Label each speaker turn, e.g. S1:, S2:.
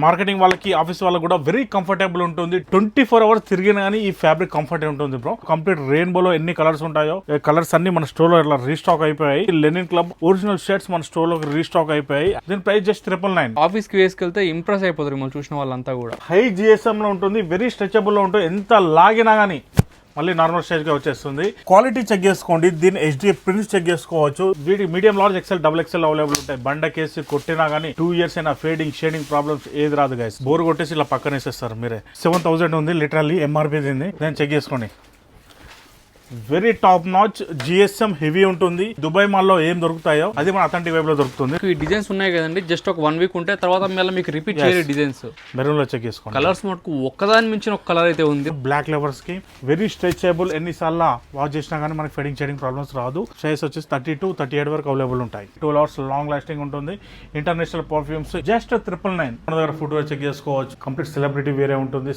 S1: Marketing వాళ్ళకి office వాళ్ళకి కూడా వెరీ కంఫర్టబుల్ ఉంటుంది. 24 అవర్స్ తిరిగినా కానీ ఈ ఫ్యాబ్రిక్ కంఫర్ట్ ఉంటుంది బ్రో. కంప్లీట్ రెయిన్బోలో ఎన్ని కలర్స్ ఉంటాయో కలర్స్ అన్ని మన స్టోర్ లో ఇలా రీస్టాక్ అయిపోయాయి. లెనిన్ క్లబ్ ఒరిజినల్ షర్ట్స్ మన స్టోర్ లో రీస్టాక్ అయిపోయాయి. దీని ప్రైస్ జస్ట్ 999.
S2: ఆఫీస్ కి వేసుకెళ్తే ఇంప్రెస్ అయిపోతారు మనం చూసిన వాళ్ళంతా కూడా.
S1: హై జిఎస్ఎం లో ఉంటుంది, వెరీ స్ట్రెచబుల్ లో ఉంటుంది. ఎంత లాగినా గానీ మళ్ళీ నార్మల్ స్టేజ్ గా వచ్చేస్తుంది. క్వాలిటీ చెక్ చేసుకోండి. దీని HDF ప్రింట్స్ చెక్ చేసుకోవచ్చు. వీటి medium, large, XL, XXL available ఉంటాయి. బండ కేసి కొట్టినా గానీ 2 years అయినా ఫేడింగ్, షేడింగ్ ప్రాబ్లమ్స్ ఏది రాదు గైస్. బోర్ కొట్టేసి ఇలా పక్కన వేసేస్తారు మీరే. 7000 ఉంది లిటరల్లీ MRP దీన్ని. నేను చెక్ చేసుకోండి. Very top notch GSM heavy ఉంటుంది. దుబాయ్ మాల్ లో ఏం దొరుకుతాయో అది మన అథెంటిక్ వైబ్ లో దొరుకుతుంది.
S2: ఈ డిజైన్స్ ఉన్నాయి కదండి, జస్ట్ ఒక 1 week ఉంటే తర్వాత మళ్ళీ మీకు రిపీట్ చేయరు డిజైన్స్.
S1: మెరూన్ లో చెక్ చేసుకోండి.
S2: కలర్స్ మటుకు ఒక్కదాని మించిన ఒక కలర్ అయితే ఉంది.
S1: బ్లాక్ లెవర్స్ కి వెరీ స్ట్రెచబుల్. ఎన్నిసార్లు వాష్ చేసినా కానీ మనకి ఫెడింగ్ షేడింగ్ ప్రాబ్లమ్స్ రాదు. సైజ్ వచ్చేసి 32, 38 వరకు అవైలబుల్ ఉంటాయి. 12 hours లాంగ్ లాస్టింగ్ ఉంటుంది. International perfumes just 999. మన దగ్గర ఫుట్ వేర్ చెక్ చేసుకోవచ్చు. కంప్లీట్ సెలబ్రిటీ వేరే ఉంటుంది.